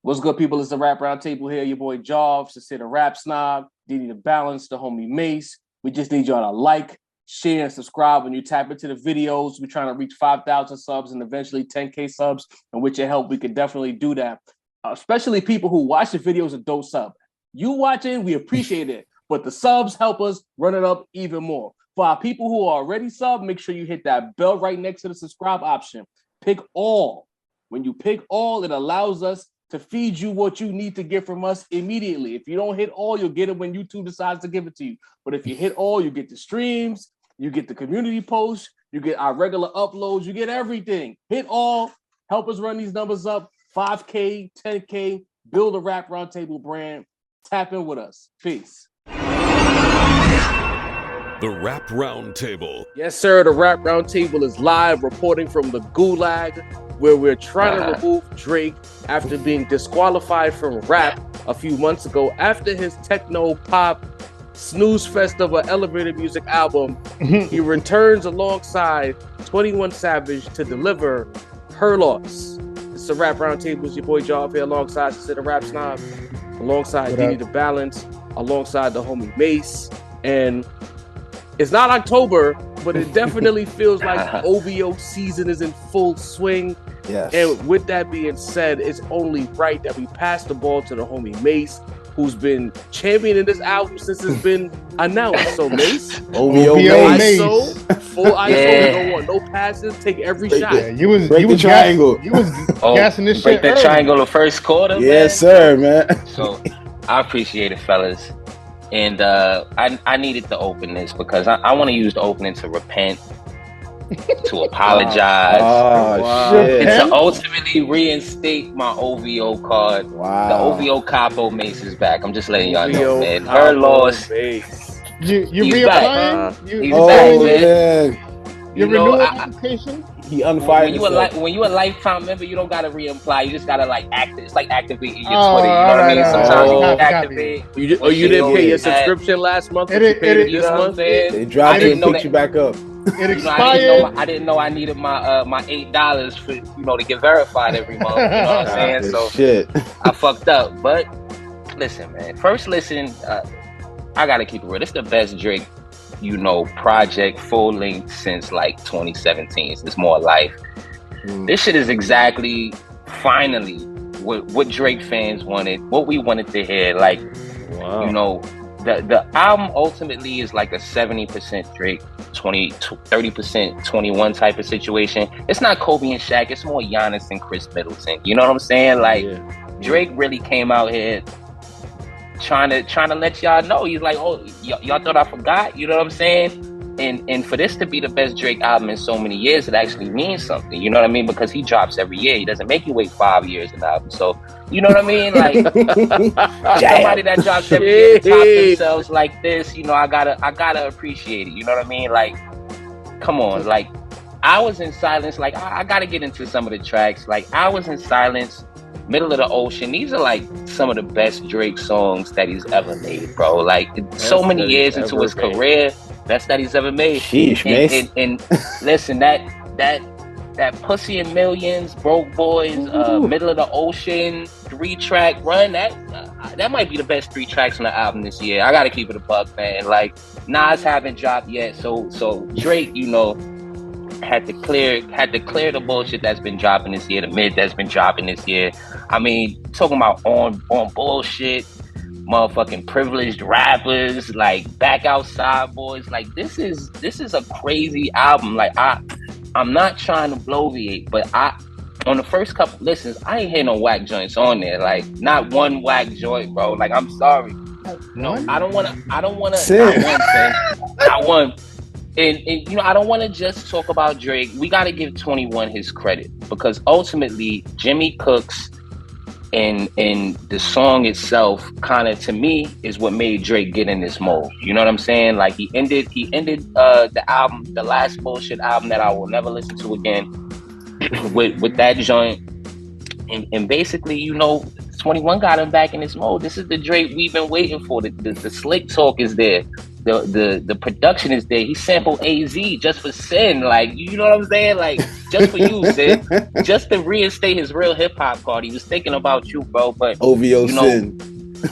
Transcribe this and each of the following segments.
What's good, people? It's the Rap Roundtable here. Your boy Jarv, the Rap Snob, Diddy the Balance, the homie Mace. We just need y'all to like, share, and subscribe when you tap into the videos. We're trying to reach 5,000 subs and eventually 10K subs. And with your help, we could definitely do that. Especially people who watch the videos and don't sub. You watching, we appreciate it. But the subs help us run it up even more. For our people who are already sub, make sure you hit that bell right next to the subscribe option. Pick all. When you pick all, it allows us to feed you what you need to get from us immediately. If you don't hit all, you'll get it when YouTube decides to give it to you. But if you hit all, you get the streams, you get the community posts, you get our regular uploads, you get everything. Hit all, help us run these numbers up, 5K, 10K, build a Rap Roundtable brand. Tap in with us. Peace. The Rap Roundtable. Yes, sir. The Rap Roundtable is live, reporting from the Gulag, where we're trying to remove Drake after being disqualified from rap a few months ago after his techno pop snooze fest of an elevator music album. He returns alongside 21 Savage to deliver Her Loss. It's the Rap Roundtable. It's your boy Jarv here alongside the Rap Snob, alongside Diddy the Balance, alongside the homie Mace. And it's not October, but it definitely feels like OVO season is in full swing. Yes. And with that being said, it's only right that we pass the ball to the homie Mace, who's been championing this album since it's been announced. So Mace, OVO Mace. Mace. Full ISO, don't want no passes, take every shot. Yeah, you was triangle. You was gassing this break shit. Break the triangle the first quarter. Yes, man. sir, man. So I appreciate it, fellas. And I needed to open this because I want to use the opening to repent, to apologize. Shit. And to ultimately reinstate my OVO card. Wow. The OVO Capo Mace is back. I'm just letting y'all know, man. Capo Her loss. Mace. You He's reapplying? He's back, man. Your You know, renewal application? He unfired when you a lifetime member, you don't gotta reapply. You just gotta like act. It's like activating your Oh, Twitter. You know what I mean? alright, Sometimes you alright. can activate. You didn't pay your subscription last month, but you paid it this month. They dropped it and picked you back up. It expired. I didn't know I needed my my $8 for to get verified every month. You know what I'm saying? So shit. I fucked up. But listen, man. First listen, I gotta keep it real. It's the best Drake, project full length since like 2017. It's More Life. This shit is exactly, finally, what Drake fans wanted, what we wanted to hear. Like, the album ultimately is like a 70% Drake, 30% 21 type of situation. It's not Kobe and Shaq. It's more Giannis and Chris Middleton. You know what I'm saying? Like, Drake really came out here trying to let y'all know. He's like, oh, y'all thought I forgot? You know what I'm saying? And for this to be the best Drake album in so many years, it actually means something. You know what I mean? Because he drops every year. He doesn't make you wait 5 years an album. So, you know what I mean? Like, somebody that drops every year, top themselves like this, I gotta appreciate it. You know what I mean? Like, come on. Like, I was in silence. Like, I gotta get into some of the tracks. Like, I was in silence. Middle of the Ocean. These are like some of the best Drake songs that he's ever made, bro. Like, so many years into his career, best that he's ever made. Sheesh, Mace. And listen, that Pussy and Millions, Broke Boys, Middle of the Ocean, 3-track run, that might be the best 3 tracks on the album this year. I gotta keep it a buck, man. Like, Nas haven't dropped yet, so Drake, had to clear the bullshit that's been dropping this year, the mid that's been dropping this year. I mean, talking about on bullshit, motherfucking privileged rappers, like Back Outside Boys. Like, this is a crazy album. Like, I'm not trying to bloviate, but on the first couple listens, I ain't hear no whack joints on there. Like, not one whack joint, bro. Like, I'm sorry. No, I don't wanna not one. And I don't want to just talk about Drake. We got to give 21 his credit, because ultimately Jimmy Cooks and the song itself kind of, to me, is what made Drake get in this mode. You know what I'm saying? Like, he ended the album, the last bullshit album that I will never listen to again, with that joint. And basically, 21 got him back in this mode. This is the Drake we've been waiting for. The slick talk is there. The production is there. He sampled AZ just for Sin. Like, you know what I'm saying? Like, just for you, Sid. just to reinstate his real hip hop card. He was thinking about you, bro. But OVO you know, Sin.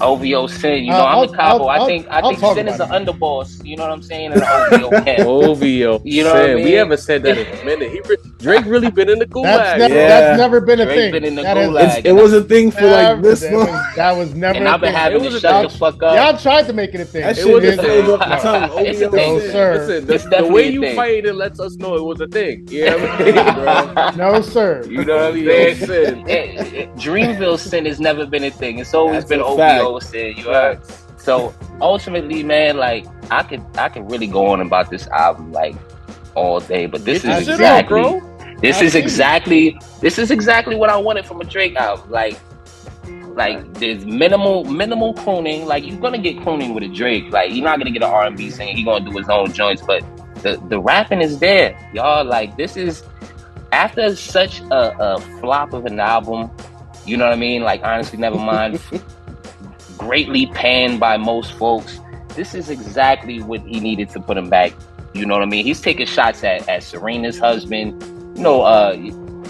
OVO Sin, I'm the Cabo. I think Sin is an underboss. You know what I'm saying? And OVO Ken. OVO You know what I mean? We haven't said that in a minute. Drake really been in the gulag. That's never been a Drake thing. Been in the gulag. It was a thing for like this long. That was never. And I've been having to shut the fuck up. Y'all tried to make it a thing. That shit was a thing off the tongue. It's a thing, sir. Listen, the way you fight it lets us know it was a thing. You know what I mean, bro? No, sir. You know what I'm saying? Dreamville Sin has never been a thing. It's always been OVO Sin. You heard? So ultimately, man, like I could really go on about this album like all day, but this is exactly what I wanted from a Drake album. Like there's minimal crooning. Like you're gonna get crooning with a Drake. Like you're not gonna get an R&B singer. He's gonna do his own joints, but the rapping is there, y'all. Like this is after such a flop of an album. You know what I mean? Like honestly, never mind. Greatly panned by most folks. This is exactly what he needed to put him back. You know what I mean? He's taking shots at Serena's husband. You know,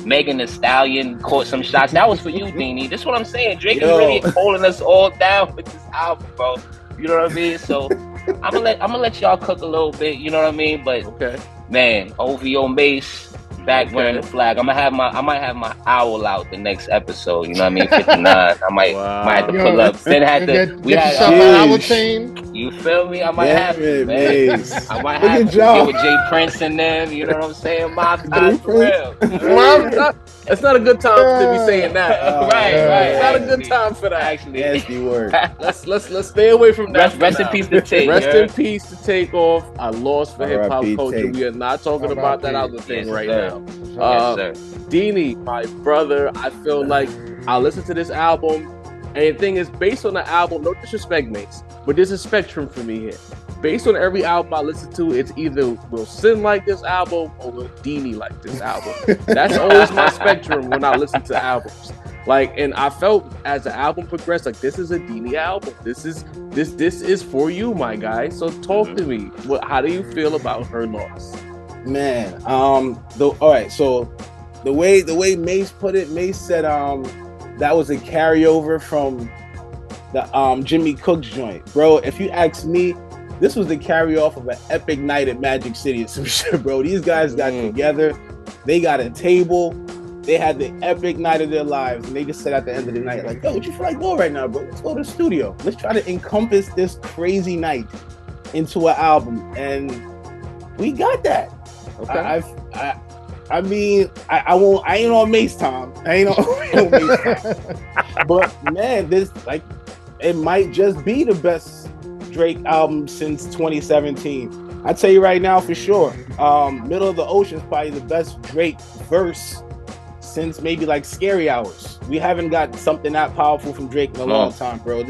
Megan Thee Stallion caught some shots. That was for you, Deanie. This is what I'm saying. Drake is really holding us all down with this album, bro. You know what I mean? So I'm gonna let y'all cook a little bit. You know what I mean? But man, OVO Mace. Back wearing the flag. I might have my owl out the next episode. You know what I mean? 59. I might have to pull up. Then we had owl chain. You feel me? I might have to, man. I might have to get with Jay Prince and them. You know what I'm saying? My for real. It's not a good time to be saying that. Right. It's not a good time for that. Actually, nasty word. Let's stay away from that. Rest in peace to Take. Rest in peace to Takeoff. I lost for hip hop culture. We are not talking about that other thing right now. Yes, sir. Deanie, my brother, I feel like I listened to this album, and the thing is, based on the album, no disrespect, Mace, but there's a spectrum for me here. Based on every album I listen to, it's either will Sin like this album or will Deanie like this album. That's always my spectrum when I listen to albums. Like, and I felt as the album progressed, like this is a Deanie album. This is for you, my guy. So talk to me. How do you feel about her loss? Man, all right. So the way Mace put it, Mace said that was a carryover from the Jimmy Cook's joint, bro. If you ask me, this was the carry off of an epic night at Magic City or some shit, bro. These guys got together, they got a table, they had the epic night of their lives, and they just said at the end of the night, like, yo, what you feel like doing right now, bro? Let's go to the studio. Let's try to encompass this crazy night into an album, and we got that. Okay. I mean, I ain't on Mace time. I ain't on Mace time. But man, this it might just be the best Drake album since 2017. I tell you right now for sure. Middle of the Ocean is probably the best Drake verse since maybe like Scary Hours. We haven't got something that powerful from Drake in a long time, bro.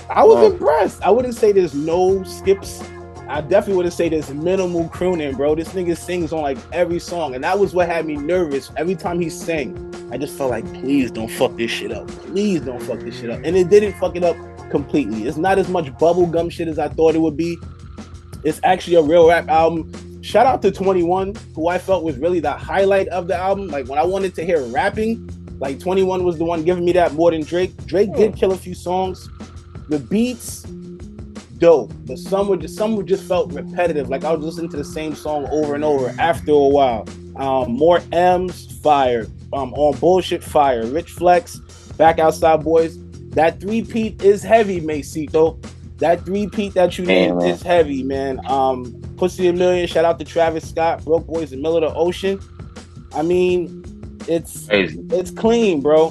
I was impressed. I wouldn't say there's no skips. I definitely wouldn't say there's minimal crooning, bro. This nigga sings on like every song, and that was what had me nervous. Every time he sang, I just felt like, please don't fuck this shit up. Please don't fuck this shit up. And it didn't fuck it up completely. It's not as much bubblegum shit as I thought it would be. It's actually a real rap album. Shout out to 21, who I felt was really the highlight of the album. Like when I wanted to hear rapping, like 21 was the one giving me that more than Drake. Drake did kill a few songs. The beats, dope, but some would just felt repetitive. Like I was listening to the same song over and over after a while. More M's, fire. On Bullshit, fire. Rich Flex, Back Outside Boys. That three-peat is heavy, Macito. That three-peat that you named is heavy, man. Pussy a Million, shout out to Travis Scott, Broke Boys in Middle of the Ocean. I mean, it's crazy. It's clean, bro.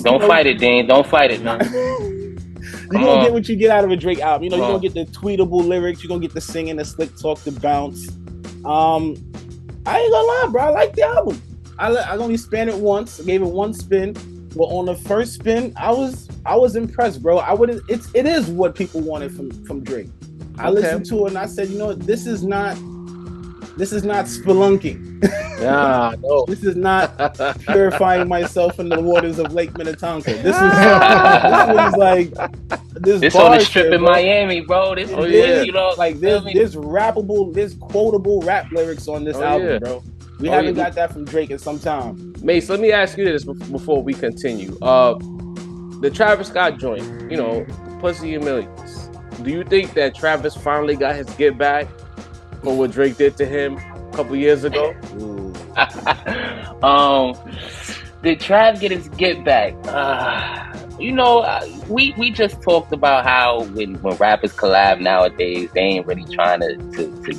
Don't fight it, Dean. Don't fight it, man. You don't get what you get out of a Drake album. You know, you don't get the tweetable lyrics. You're going to get the singing, the slick talk, the bounce. I ain't gonna lie, bro. I like the album. I only spun it once. I gave it one spin. But on the first spin, I was impressed, bro. It is what people wanted from Drake. I listened to it and I said, you know what? This is not spelunking. Yeah, no. This is not purifying myself in the waters of Lake Minnetonka. This was like this on the strip in Miami, bro. This you know, like there's rappable, there's quotable rap lyrics on this album, bro. We haven't got that from Drake in some time. Mace, let me ask you this before we continue. The Travis Scott joint, you know, Pussy and Millions. Do you think that Travis finally got his get back for what Drake did to him a couple years ago? Did Trav get his get back? You know, we just talked about how when rappers collab nowadays, they ain't really trying to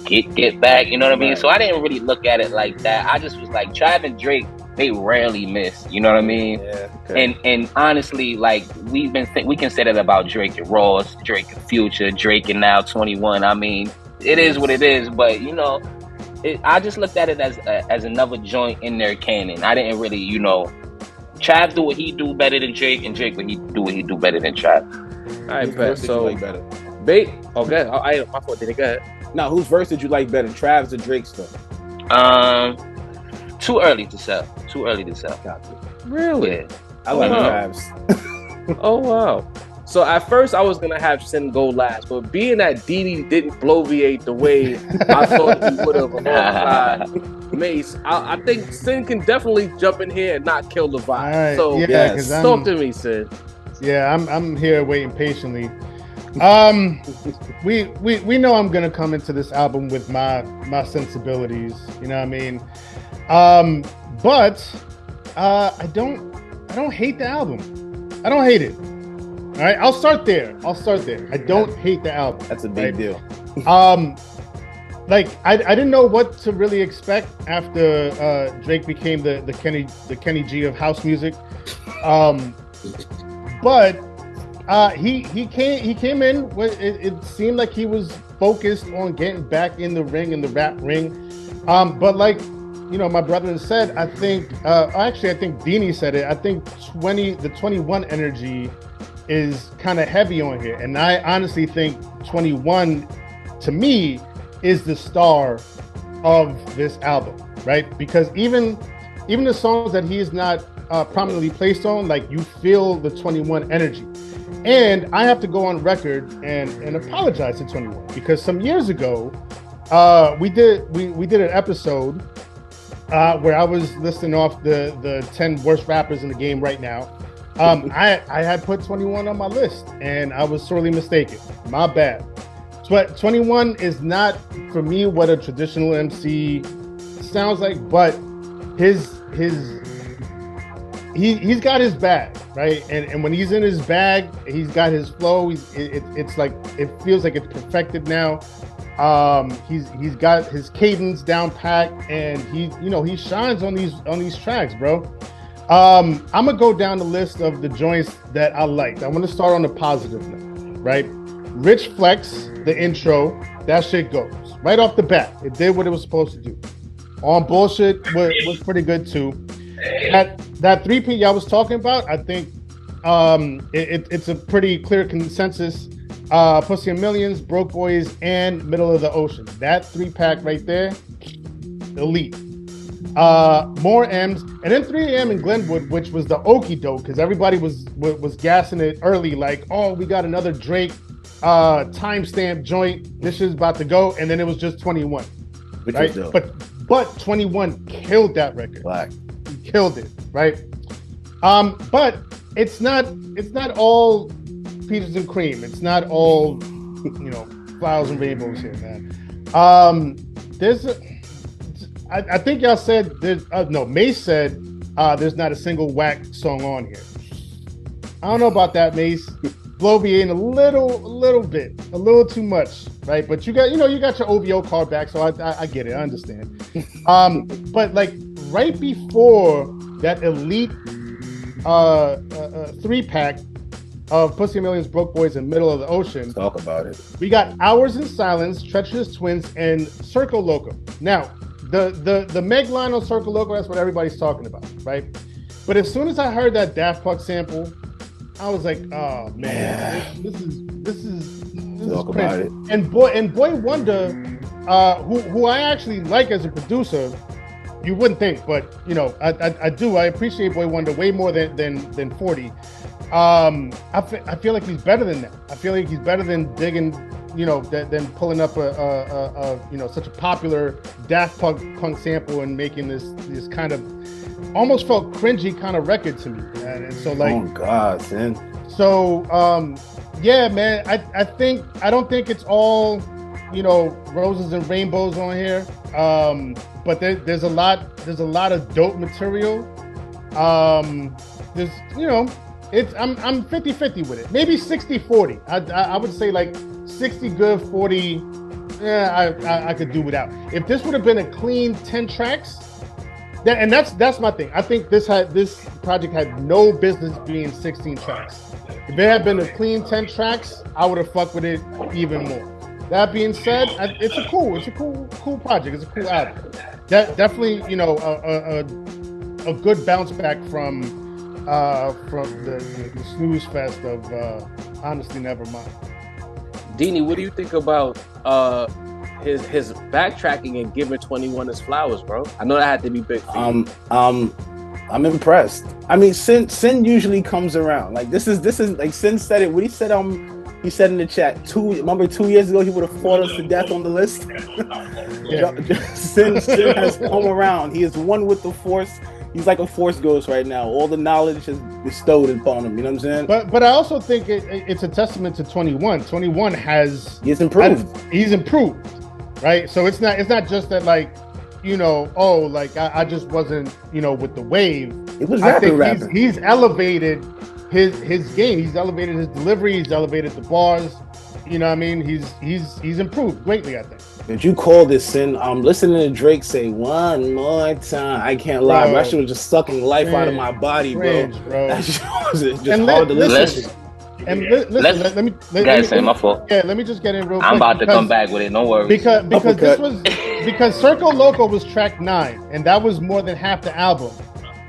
get back. You know what I mean? Right. So I didn't really look at it like that. I just was like, Trav and Drake, they rarely miss. You know what I mean? Yeah. Okay. And honestly, like we can say that about Drake and Ross, Drake and Future, Drake and now 21. I mean, it is what it is. But you know, I just looked at it as another joint in their canon. I didn't really, you know, Trav do what he do better than Drake, and Drake do what he do better than Trav. All right, bet. So, like better? Bait. Okay, my fault. Did it go ahead? Now, whose verse did you like better, Trav's or Drake's stuff? Too early to sell. Really? Yeah. I like Wow. Trav's. Oh wow. So at first I was gonna have Sin go last, but being that Didi didn't bloviate the way I thought he would have alongside Mace, I think Sin can definitely jump in here and not kill the vibe. All right. So Yeah, 'cause talk to me, Sin. Yeah, I'm here waiting patiently. We know I'm gonna come into this album with my sensibilities. You know what I mean? But I don't hate the album. I don't hate it. All right, I'll start there. I don't hate the album. That's a big deal. Like I didn't know what to really expect after Drake became the Kenny G of house music. But he came in. It seemed like he was focused on getting back in the ring, in the rap ring. But like, you know, my brother said, I think actually I think Beanie said it. I think the 21 energy is kind of heavy on here, and I honestly think 21 to me is the star of this album, right? Because even the songs that he is not prominently placed on, like, you feel the 21 energy. And I have to go on record and apologize to 21, because some years ago we did an episode where I was listing off the 10 worst rappers in the game right now. I had put 21 on my list, and I was sorely mistaken. My bad. 21 is not for me what a traditional MC sounds like, but he's got his bag, right? And when he's in his bag, he's got his flow. It's like, it feels like it's perfected now. He's got his cadence down pat, and he shines on these tracks, bro. I'm gonna go down the list of the joints that I liked. I want to start on the positive note, right? Rich Flex, the intro, that shit goes right off the bat. It did what it was supposed to do. On Bullshit was pretty good too. That 3P y'all was talking about, I think it's a pretty clear consensus. Pussy and Millions, Broke Boys, and Middle of the Ocean. That 3-pack right there, elite. More M's, and then 3AM in Glenwood, which was the okie doke, because everybody was gassing it early, like, oh, we got another Drake timestamp joint. This is about to go, and then it was just 21, Which right? was dope. But 21 killed that record. Black. He killed it, right? But it's not all peaches and cream. It's not all, flowers and rainbows here, man. I think y'all said there's Mace said there's not a single whack song on here. I don't know about that, Mace. Bloviating a little bit, a little too much, right? But you got your OVO card back, so I get it, I understand. But like right before that elite 3-pack of Pussy Millions, Broke Boys, and Middle of the Ocean. Let's talk about it. We got Hours in Silence, Treacherous Twins, and Circle Loco. Now, the Meg line on Circle Loco, that's what everybody's talking about, right? But as soon as I heard that Daft Punk sample, I was like, oh man, this is Talk crazy. about it. And Boy Wonder, who I actually like as a producer, you wouldn't think, but I do. I appreciate Boy Wonder way more than 40. I feel like he's better than that. I feel like he's better than digging than pulling up a such a popular Daft Punk sample and making this kind of almost felt cringy kind of record to me, man. And so like, oh God, man. So yeah, man, I don't think it's all roses and rainbows on here. But there's a lot of dope material. There's I'm 50-50 with it. Maybe 60-40. I would say like 60 good, 40 I could do without. If this would have been a clean 10 tracks, that's my thing. I think this project had no business being 16 tracks. If it had been a clean 10 tracks, I would have fucked with it even more. That being said, it's a cool project. It's a cool album. Definitely, a good bounce back from the snooze fest of Honestly Nevermind. Deanie, what do you think about his backtracking and giving 21 his flowers, bro? I know that had to be big for you. I'm impressed. I mean, Sin usually comes around. Like this is like Sin said it. What he said he said in the chat, 2 years ago he would have fought us to death on the list. Sin has come around. He is one with the Force. He's like a Force ghost right now. All the knowledge is bestowed upon him. You know what I'm saying? But I also think it's a testament to 21. 21 he's improved. He's improved, right? So it's not just that like, I just wasn't with the wave. It was rapping. He's elevated his game. He's elevated his delivery. He's elevated the bars. You know what I mean? He's improved greatly, I think. Did you call this, Sin? I'm listening to Drake say one more time. I can't lie. That shit was just sucking life out of my body, bro. That shit was just hard to listen to. And let me say my fault. Yeah, let me just get in real quick. I'm about to come back with it. No worries. Because Circo Loco was track 9, and that was more than half the album.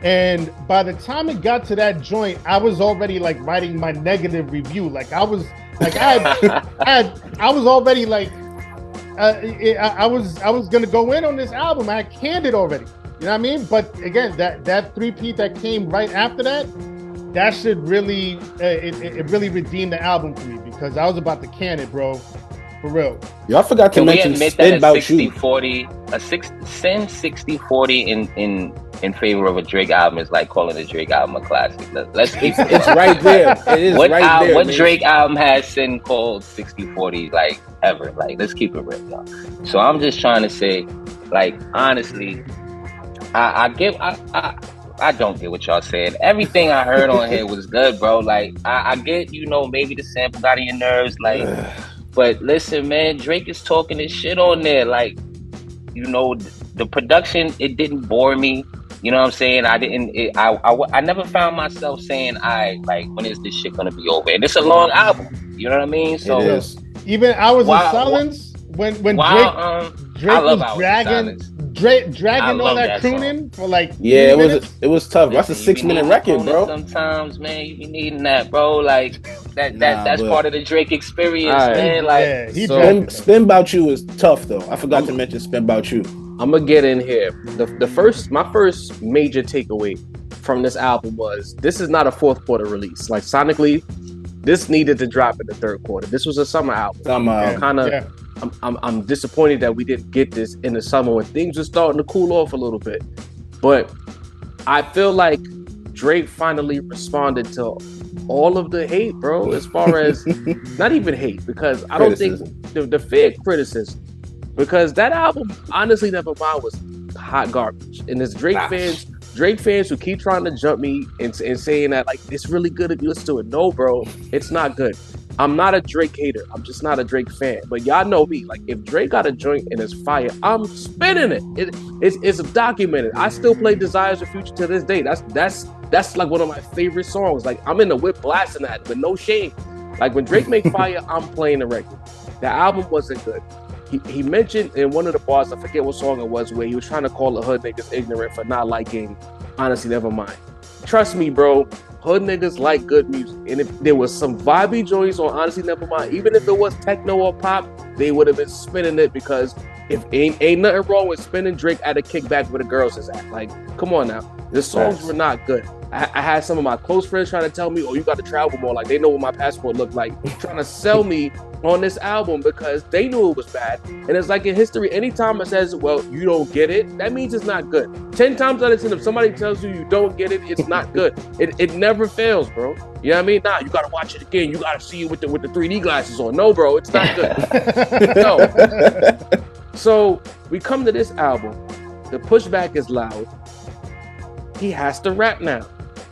And by the time it got to that joint, I was already like writing my negative review. Like I was like I was already like I was gonna go in on this album. I canned it already. You know what I mean? But again, that 3-peat that came right after that should really it really redeemed the album for me, because I was about to can it, bro. For real. Y'all forgot to mention Spit About 60-40, Sin 60-40 in favor of a Drake album is like calling a Drake album a classic. Let's keep it's right there. It is what right there. What Drake album has Sin called 60-40 like ever? Like, let's keep it real, y'all. So I'm just trying to say, like, honestly, I don't get what y'all saying. Everything I heard on here was good, bro. Like, I get, maybe the sample got on your nerves, like, but listen, man, Drake is talking his shit on there. Like, the production, it didn't bore me. You know what I'm saying? I never found myself saying, like, when is this shit gonna be over? And it's a long album. You know what I mean? So it is. Even Hours in Silence, when Drake was dragging all that crooning for like it was tough. That's a 6-minute record, bro. Sometimes, man, you be needing that, bro. Like that's part of the Drake experience, man. Like, Spin About You is tough though. I forgot to mention Spin About You. I'm gonna get in here. My first major takeaway from this album was this is not a fourth quarter release. Like, sonically, this needed to drop in the third quarter. This was a summer album. I'm disappointed that we didn't get this in the summer when things were starting to cool off a little bit. But I feel like Drake finally responded to all of the hate, bro, as far as not even hate, because I don't think the fair criticism, because that album, Honestly Nevermind, was hot garbage. And there's Drake fans who keep trying to jump me and saying that, like, it's really good if you listen to it. No, bro, it's not good. I'm not a Drake hater. I'm just not a Drake fan. But y'all know me. Like, if Drake got a joint and it's fire, I'm spinning it. It's documented. I still play Desires of Future to this day. That's like one of my favorite songs. Like, I'm in the whip blasting that with no shame. Like, when Drake make fire, I'm playing the record. The album wasn't good. He mentioned in one of the bars, I forget what song it was, where he was trying to call the hood niggas ignorant for not liking Honestly Nevermind. Trust me, bro, hood niggas like good music. And if there was some vibey joints on Honestly Nevermind, even if it was techno or pop, they would have been spinning it, because if ain't nothing wrong with spinning Drake at a kickback where the girls is at. Like, come on now. The songs were not good. I had some of my close friends trying to tell me, oh, you got to travel more. Like, they know what my passport looked like. Trying to sell me on this album because they knew it was bad. And it's like in history, anytime it says, well, you don't get it, that means it's not good. 10 times out of 10, if somebody tells you you don't get it, it's not good. It never fails, bro. You know what I mean? Nah, you got to watch it again. You got to see it with the 3D glasses on. No, bro, it's not good. No. So we come to this album. The pushback is loud. He has to rap now.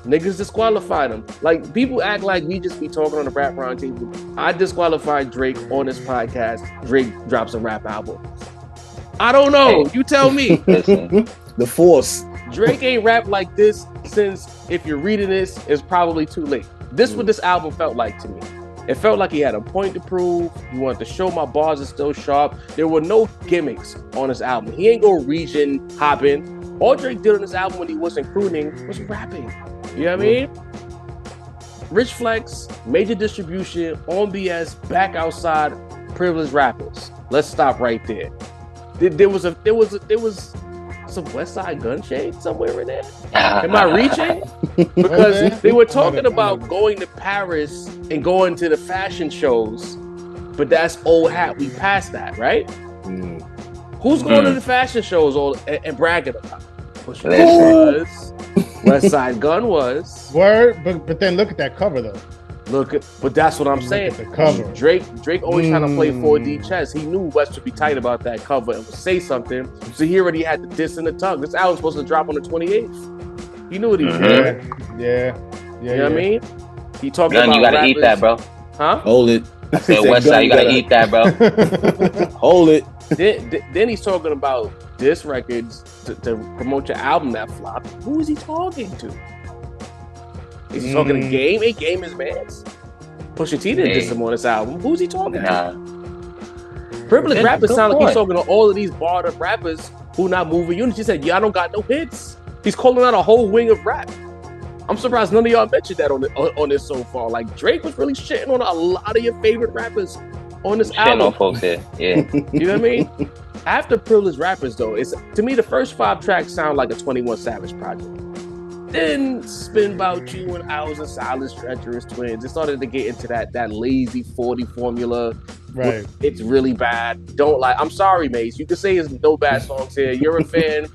Niggas disqualified him. Like, people act like we just be talking on the rap round table. I disqualified Drake on this podcast. Drake drops a rap album. I don't know. You tell me. The force. Drake ain't rap like this since, if you're reading this, it's probably too late. This what this album felt like to me. It felt like he had a point to prove. He wanted to show my bars are still sharp. There were no gimmicks on this album. He ain't go region hopping. All Drake did on this album when he wasn't crooning was rapping. You know what I mean? Rich Flex, major distribution, on BS, back outside, privileged rappers. Let's stop right there. There was some West Side Gun shade somewhere in there. Am I reaching? Because they were talking about going to Paris and going to the fashion shows, but that's old hat. We passed that, right? Who's going to the fashion shows and bragging about it? Push was. West Side Gun was. Word, but then look at that cover though. But that's what I'm saying. The cover. Drake always trying to play 4D chess. He knew West would be tight about that cover and would say something. So he already had the diss in the tongue. This album's supposed to drop on the 28th. He knew what he was doing. Yeah. You know what I mean? He talking Gun, about you gotta rappers. eat that, bro. Huh? Hold it. I said West Side, you gotta eat that, bro. Hold it. Then he's talking about diss records to promote your album that flopped. Who is he talking to? Is he talking to Game? Ain't Game his man's? Pusha T didn't diss him on this album. Who's he talking to? Privileged rappers sound like he's talking to all of these barred up rappers who not moving units. He said, y'all don't got no hits. He's calling out a whole wing of rap. I'm surprised none of y'all mentioned that on this so far. Like, Drake was really shitting on a lot of your favorite rappers on this album. Shitting on folks here, yeah. You know what I mean? After Privileged Rappers, though, it's to me the first 5 tracks sound like a 21 Savage project. Then Spin About You and Hours of Silence, Treacherous Twins. It started to get into that lazy 40 formula. Right. It's really bad. Don't like. I'm sorry, Mace. You can say there's no bad songs here. You're a fan,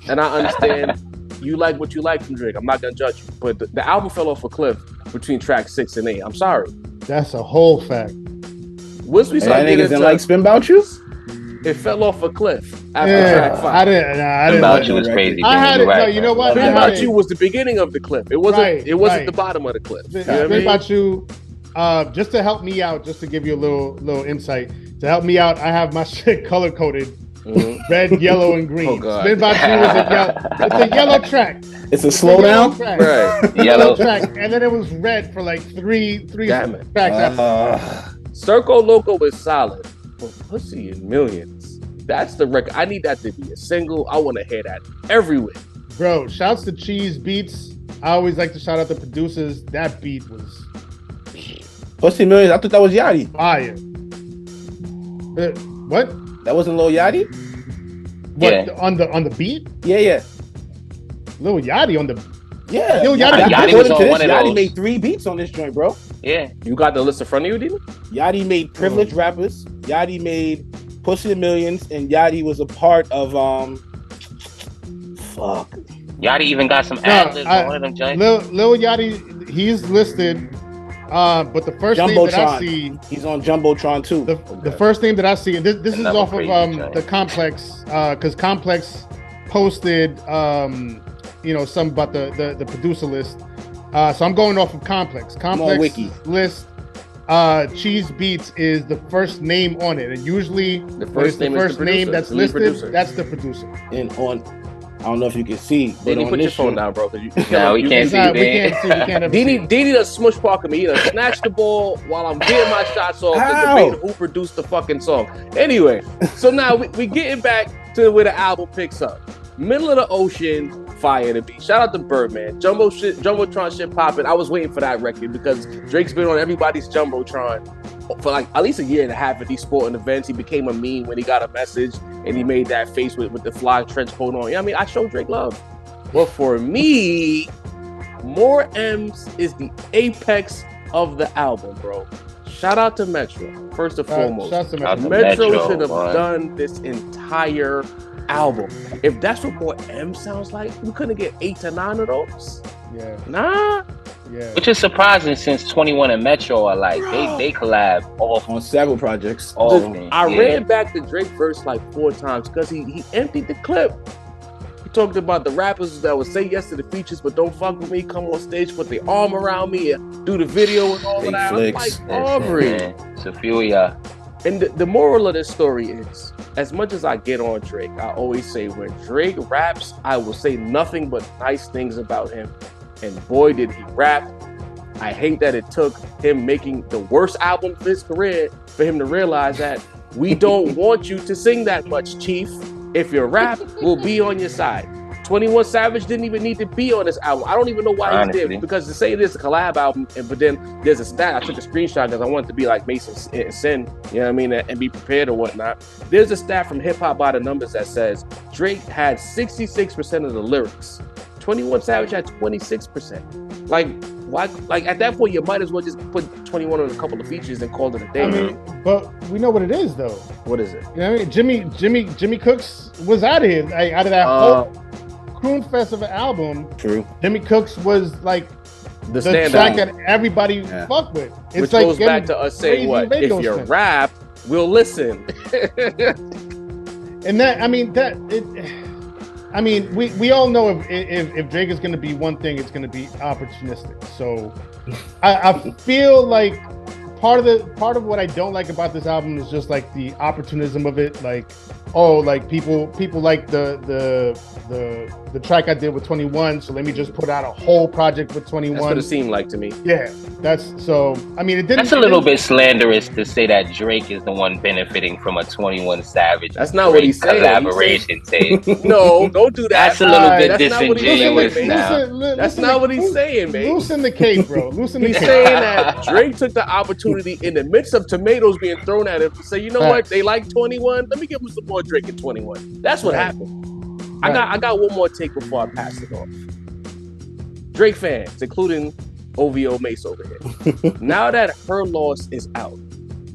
and I understand. You like what you like from Drake. I'm not gonna judge you, but the album fell off a cliff between track 6 and 8. I'm sorry. That's a whole fact. Once we started getting into like Spin About You, it fell off a cliff after track 5. I didn't. About You was crazy. I had it. Right, no, you know what? Spin About You was the beginning of the cliff. It wasn't. It wasn't the bottom of the cliff. Spin About You. Just to help me out, just to give you a little insight. To help me out, I have my shit color coded. Red, yellow, and green. Oh, God. Spin About You is it's a yellow track. It's a slowdown, right? Yellow track, and then it was red for like three tracks after. Circo Loco is solid, but Pussy in Millions. That's the record. I need that to be a single. I want to hear that everywhere. Bro, shouts to Cheese Beats. I always like to shout out the producers. That beat was Pussy Millions. I thought that was Yachty. fire. What? That wasn't Lil Yachty? What Yeah. on the beat? Yeah. Lil Yachty on the Yeah. Lil Yachty. Yachty was on one of Yachty those. made 3 beats on this joint, bro. Yeah. You got the list in front of you, Dina? Yachty made Privileged Rappers. Yachty made Pussy Millions, and Yachty was a part of fuck. Yachty even got some ad-libs on one of them joints. Lil Yachty, he's listed. But the first name that I see, he's on Jumbotron too. The first name that I see, and this is Another off of crazy joint. the Complex, because Complex posted, some about the producer list. So I'm going off of Complex. Complex Wiki. list. Cheese Beats is the first name on it, and usually The first name is the producer, that's the lead listed. producer. That's the producer. And on, I don't know if you can see, but Dini, on put your this phone joint- down, bro. Because you No, we can't see, We man. can't see. We can't ever see. Dini does smush park me. He done snatched the ball while I'm getting my shots off and Ow. debating who produced the fucking song. Anyway, so now we getting back to where the album picks up. Middle of the ocean, fire to be. Shout out to Birdman. Jumbotron shit popping. I was waiting for that record because Drake's been on everybody's Jumbotron for like at least a year and a half at these sporting events. He became a meme when he got a message and he made that face with the fly trench coat on. I mean, I show Drake love. But for me, More M's is the apex of the album, bro. Shout out to Metro, first and foremost. Metro should have done this entire album. If that's what More M sounds like, we couldn't get 8 to 9 of those. Yeah. Nah. Yeah. Which is surprising since 21 and Metro are like they collab on several projects. I ran back the Drake verse like 4 times because he emptied the clip. He talked about the rappers that would say yes to the features but don't fuck with me, come on stage, put their arm around me and do the video and all of that. I'm like, Aubrey. Sophia. And the moral of this story is, as much as I get on Drake, I always say when Drake raps, I will say nothing but nice things about him. And boy, did he rap. I hate that it took him making the worst album of his career for him to realize that we don't want you to sing that much, Chief. If your rap, we'll be on your side. 21 Savage didn't even need to be on this album. I don't even know why he did, because to say this is a collab album, but then there's a stat. I took a screenshot because I wanted to be like Mace and Sin, you know what I mean, and be prepared or whatnot. There's a stat from Hip Hop by the Numbers that says Drake had 66% of the lyrics. 21 Savage had 26%. Like, why? Like at that point, you might as well just put 21 on a couple of features and call it a day. I mean, but we know what it is, though. What is it? You know what I mean? Jimmy Cooks was out of here, like, out of that whole Croon Fest of an album. True. Jimmy Cooks was like the track that everybody fuck with. It's which like goes back to us saying, what if you rap, we'll listen. And that, I mean, we all know if Drake is going to be one thing, it's going to be opportunistic. So I feel like part of what I don't like about this album is just like the opportunism of it. Like, like people like the track I did with 21, so let me just put out a whole project with 21. That's what it seemed like to me. Yeah, that's so. I mean, it didn't. That's a little bit slanderous to say that Drake is the one benefiting from a 21 Savage. That's not what he's saying. Collaboration tape. No, don't do that. That's a little bit disingenuous now. That's not what he's saying, man. Loosen the cape, bro. Loosen the cape. He's saying that Drake took the opportunity in the midst of tomatoes being thrown at him to say, you know what? They like 21. Let me give him some more Drake in 21. That's what happened. I got one more take before I pass it off. Drake fans, including OVO Mace over here. Now that Her Loss is out,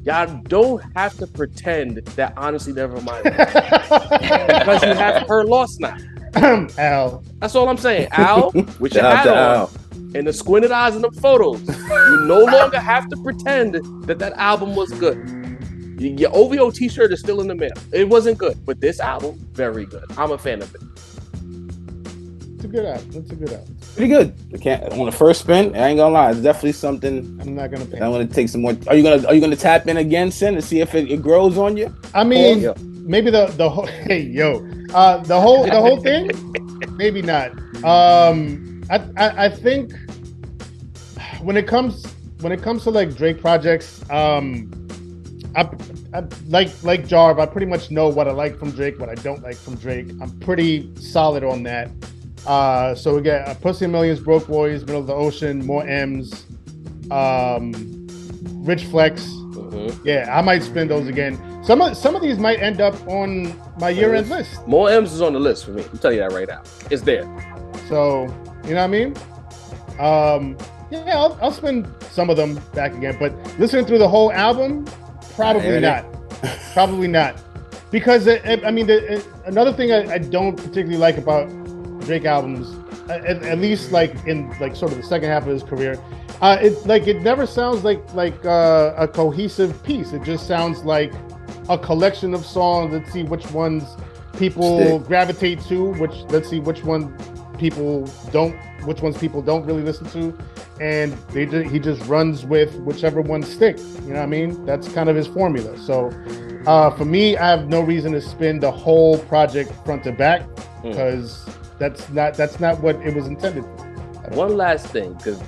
y'all don't have to pretend that Honestly Nevermind because you have Her Loss now. Al. That's all I'm saying. Al, with your hat on and the squinted eyes in the photos, you no longer have to pretend that album was good. Your OVO t-shirt is still in the mail. It wasn't good, but this album, very good. I'm a fan of it. It's a good album. Pretty good. On the first spin, I ain't gonna lie, it's definitely something. I'm not gonna pay. I'm gonna take some more. Are you gonna tap in again, Sin, to see if it grows on you? I mean, maybe the whole the whole thing. Maybe not. I think when it comes to like Drake projects, I like Jarv, I pretty much know what I like from Drake, what I don't like from Drake. I'm pretty solid on that. So we get Pussy Millions, Broke Boys, Middle of the Ocean, More M's, Rich Flex. Mm-hmm. Yeah, I might spin those again. Some of these might end up on my year-end list. More M's is on the list for me. I'm telling you that right now. It's there. So, you know what I mean? Yeah, I'll spin some of them back again. But listening through the whole album, probably not. Probably not. Because, another thing I don't particularly like about Drake albums, at least like in like sort of the second half of his career, it never sounds like a cohesive piece. It just sounds like a collection of songs. Let's see which ones people gravitate to. Let's see which ones people don't really listen to, and he just runs with whichever ones stick. You know what I mean? That's kind of his formula. So for me, I have no reason to spin the whole project front to back because that's not what it was intended for. One last thing, because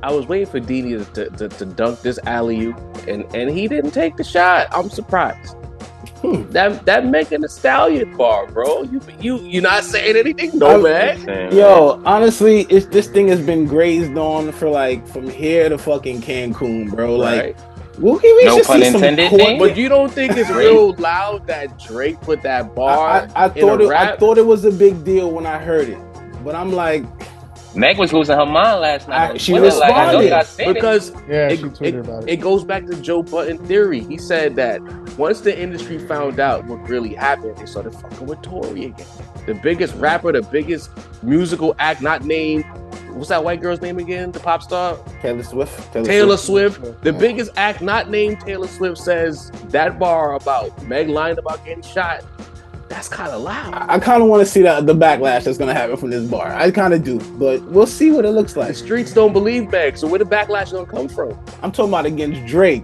I was waiting for Dini to dunk this alley-oop, and he didn't take the shot. I'm surprised. That Megan Thee Stallion bar, bro. You not saying anything? No, man. Yo, honestly, this thing has been grazed on for like from here to fucking Cancun, bro. Right. Like, we No should pun see some intended, court- Dane? But you don't think it's real loud that Drake put that bar I in a rap? I thought it was a big deal when I heard it, but I'm like, Meg was losing her mind last night. She Twitter, like, I know responded. you guys seen it. Because Yeah, she tweeted about it. it goes back to Joe Budden theory. He said that once the industry found out what really happened, they started fucking with Tory again. The biggest rapper, the biggest musical act not named. What's that white girl's name again? The pop star? Taylor Swift. Taylor Swift. The biggest act not named Taylor Swift says that bar about Meg lying about getting shot. That's kind of loud. I kind of want to see the backlash that's gonna happen from this bar. I kind of do, but we'll see what it looks The like. streets don't believe Meg, so where the backlash gonna come from? I'm talking about against Drake.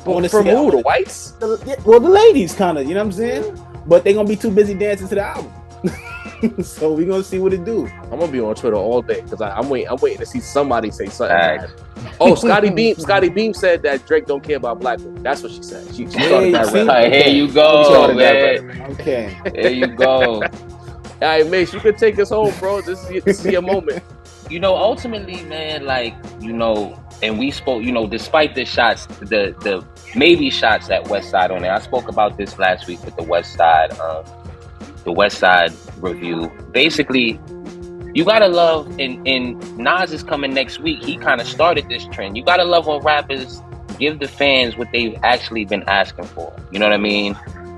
I wanna From see who? The whites? Well, the ladies kind of, you know what I'm saying? But they gonna be too busy dancing to the album. So we gonna see what it do. I'm gonna be on Twitter all day because I'm waiting to see somebody say something. Right. bad. Oh, Scotty Beam said that Drake don't care about black women. That's what she said. She started that see? rhetoric. Here you go, Started that man. rhetoric. Okay. There you go. All right, Mace, you can take us home, bro. This is your moment. You know, ultimately, man, like, you know, and we spoke, you know, despite the shots, the maybe shots at West Side on it. I spoke about this last week with the West Side review. Basically, you gotta love, and Nas is coming next week. He kind of started this trend. You gotta love when rappers give the fans what they've actually been asking for. You know what I mean?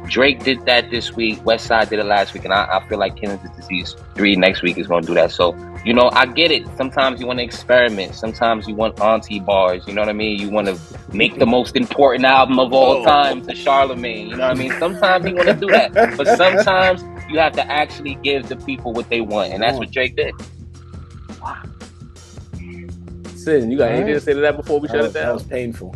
Drake did that this week. West Side did it last week, and I feel like Killing's Disease 3 next week is going to do that. So, you know, I get it. Sometimes you want to experiment. Sometimes you want auntie bars. You know what I mean? You want to make the most important album of all time to Charlemagne. You know what I mean? Sometimes you want to do that. But sometimes you have to actually give the people what they want. And that's what Drake did. Sin, you got anything to say to that before we shut it That down? was painful.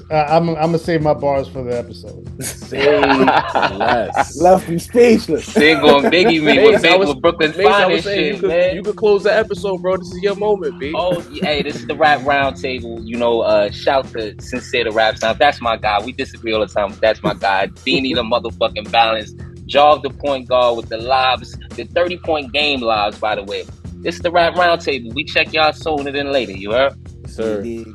I'm gonna save my bars for the episode. Say less. Left me speechless. Single and Biggie me Mace, I was- with Brooklyn's Mace, I was finest saying shit, you man. could close the episode, bro. This is your moment, B. Oh, hey, this is the Rap Roundtable. You know, shout to Sincere the Rap Sound. That's my guy. We disagree all the time, but that's my guy. Beanie the motherfucking balance. Jaw the point guard with the lobs, the 30-point game lobs, by the way. This is the Rap Roundtable. We check y'all sooner than later, you heard? Sir. Indeed.